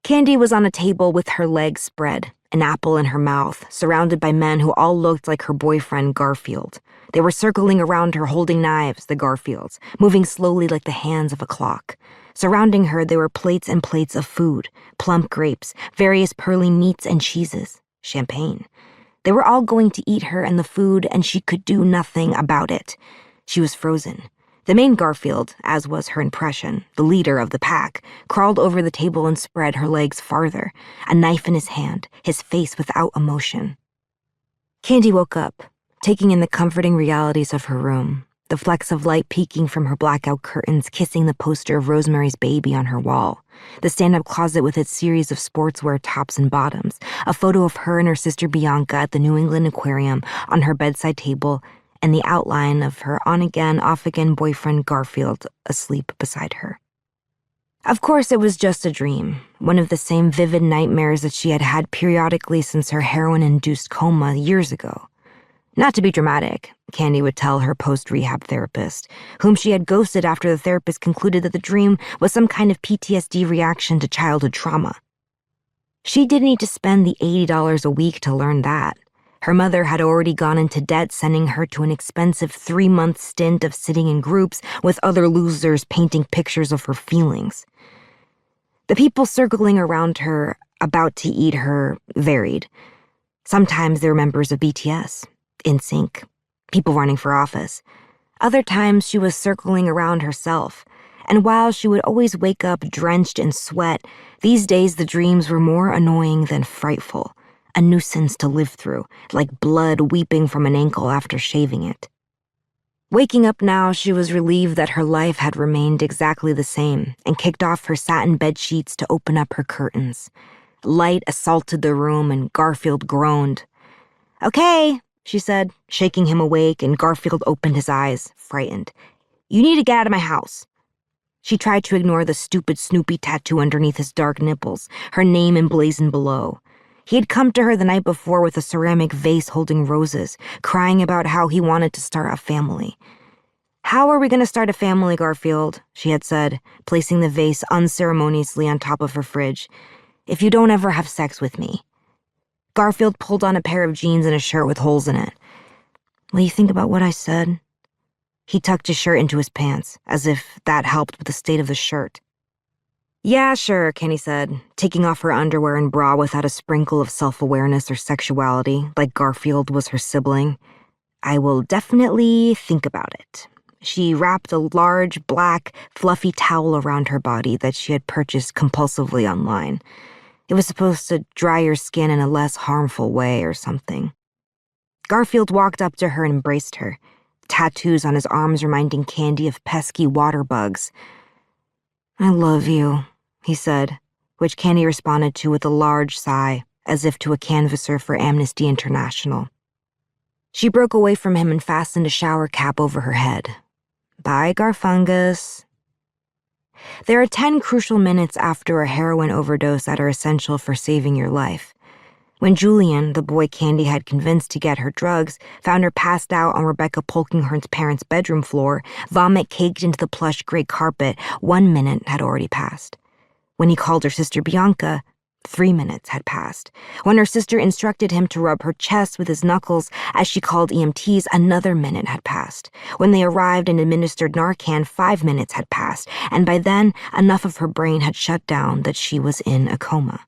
Candy was on a table with her legs spread, an apple in her mouth, surrounded by men who all looked like her boyfriend, Garfield. They were circling around her holding knives, the Garfields, moving slowly like the hands of a clock. Surrounding her, there were plates and plates of food, plump grapes, various pearly meats and cheeses, champagne. They were all going to eat her and the food, and she could do nothing about it. She was frozen. The main Garfield, as was her impression, the leader of the pack, crawled over the table and spread her legs farther, a knife in his hand, his face without emotion. Candy woke up, taking in the comforting realities of her room, the flecks of light peeking from her blackout curtains kissing the poster of Rosemary's Baby on her wall, the stand-up closet with its series of sportswear tops and bottoms, a photo of her and her sister Bianca at the New England Aquarium on her bedside table, and the outline of her on-again, off-again boyfriend Garfield asleep beside her. Of course, it was just a dream, one of the same vivid nightmares that she had had periodically since her heroin-induced coma years ago. Not to be dramatic, Candy would tell her post-rehab therapist, whom she had ghosted after the therapist concluded that the dream was some kind of PTSD reaction to childhood trauma. She didn't need to spend the $80 a week to learn that. Her mother had already gone into debt, sending her to an expensive 3-month stint of sitting in groups with other losers painting pictures of her feelings. The people circling around her, about to eat her, varied. Sometimes they were members of BTS, NSYNC, people running for office. Other times she was circling around herself, and while she would always wake up drenched in sweat, these days the dreams were more annoying than frightful. A nuisance to live through, like blood weeping from an ankle after shaving it. Waking up now, she was relieved that her life had remained exactly the same and kicked off her satin bed sheets to open up her curtains. Light assaulted the room and Garfield groaned. "Okay," she said, shaking him awake, and Garfield opened his eyes, frightened. "You need to get out of my house." She tried to ignore the stupid Snoopy tattoo underneath his dark nipples, her name emblazoned below. He had come to her the night before with a ceramic vase holding roses, crying about how he wanted to start a family. "How are we going to start a family, Garfield?" she had said, placing the vase unceremoniously on top of her fridge. "If you don't ever have sex with me." Garfield pulled on a pair of jeans and a shirt with holes in it. "Will you think about what I said?" He tucked his shirt into his pants, as if that helped with the state of the shirt. "Yeah, sure," Kenny said, taking off her underwear and bra without a sprinkle of self-awareness or sexuality, like Garfield was her sibling. "I will definitely think about it." She wrapped a large, black, fluffy towel around her body that she had purchased compulsively online. It was supposed to dry your skin in a less harmful way or something. Garfield walked up to her and embraced her, tattoos on his arms reminding Candy of pesky water bugs. "I love you," he said, which Candy responded to with a large sigh, as if to a canvasser for Amnesty International. She broke away from him and fastened a shower cap over her head. "Bye, Garfungus." There are 10 crucial minutes after a heroin overdose that are essential for saving your life. When Julian, the boy Candy had convinced to get her drugs, found her passed out on Rebecca Polkinghorn's parents' bedroom floor, vomit caked into the plush gray carpet, 1 minute had already passed. When he called her sister Bianca, 3 minutes had passed. When her sister instructed him to rub her chest with his knuckles as she called EMTs, another minute had passed. When they arrived and administered Narcan, 5 minutes had passed, and by then, enough of her brain had shut down that she was in a coma.